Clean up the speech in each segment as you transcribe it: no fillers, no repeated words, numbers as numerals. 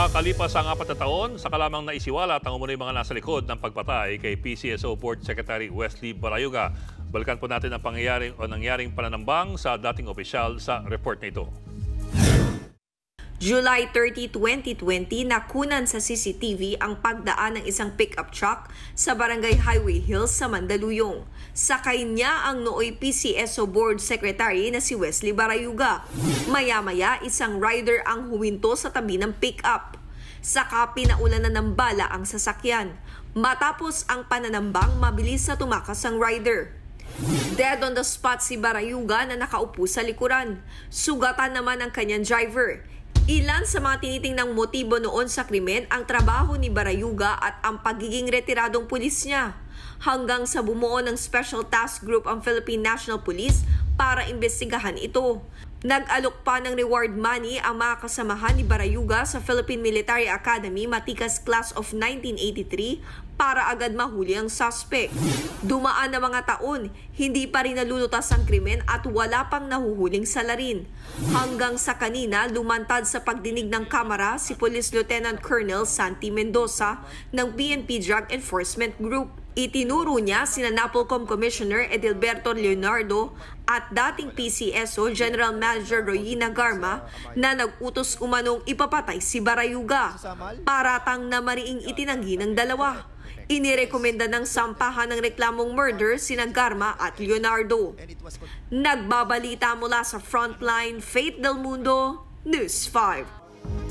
Makalipas ang 4 na taon, saka lamang naisiwalat ang umunoy mga nasa likod ng pagpatay kay PCSO Board Secretary Wesley Barayuga. Balikan po natin ang nangyaring pananambang sa dating opisyal sa report na ito. July 30, 2020, nakunan sa CCTV ang pagdaan ng isang pickup truck sa Barangay Highway Hills sa Mandaluyong. Sakay niya ang nooy PCSO Board Secretary na si Wesley Barayuga. Maya-maya, isang rider ang huminto sa tabi ng pickup. Saka pinaulanan ng bala ang sasakyan. Matapos ang pananambang, mabilis na tumakas ang rider. Dead on the spot si Barayuga na nakaupo sa likuran. Sugatan naman ang kanyang driver. Ilan sa mga tinitingnang motibo noon sa krimen ang trabaho ni Barayuga at ang pagiging retiradong pulis niya. Hanggang sa bumuo ng Special Task Group ang Philippine National Police para imbestigahan ito. Nag-alok pa ng reward money ang mga kasamahan ni Barayuga sa Philippine Military Academy Matikas Class of 1983 para agad mahuli ang suspect. Dumaan na mga taon, hindi pa rin nalulutas ang krimen at wala pang nahuhuling salarin. Hanggang sa kanina, lumantad sa pagdinig ng kamera si Police Lieutenant Colonel Santi Mendoza ng PNP Drug Enforcement Group. Itinuro niya sina NAPOLCOM Commissioner Edilberto Leonardo at dating PCSO General Manager Royina Garma na nag-utos umanong ipapatay si Barayuga. Paratang na mariing itinanggi ng dalawa. Inirekomenda ng sampahan ng reklamong murder sina Garma at Leonardo. Nagbabalita mula sa Frontline, Faith Del Mundo, News 5.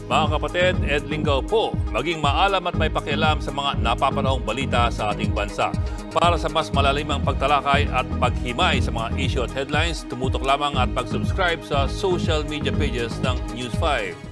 Mga kapatid, Ed Lingaw po, maging maalam at may pakialam sa mga napapanahong balita sa ating bansa. Para sa mas malalimang pagtalakay at paghimay sa mga issue at headlines, tumutok lamang at pag-subscribe sa social media pages ng News 5.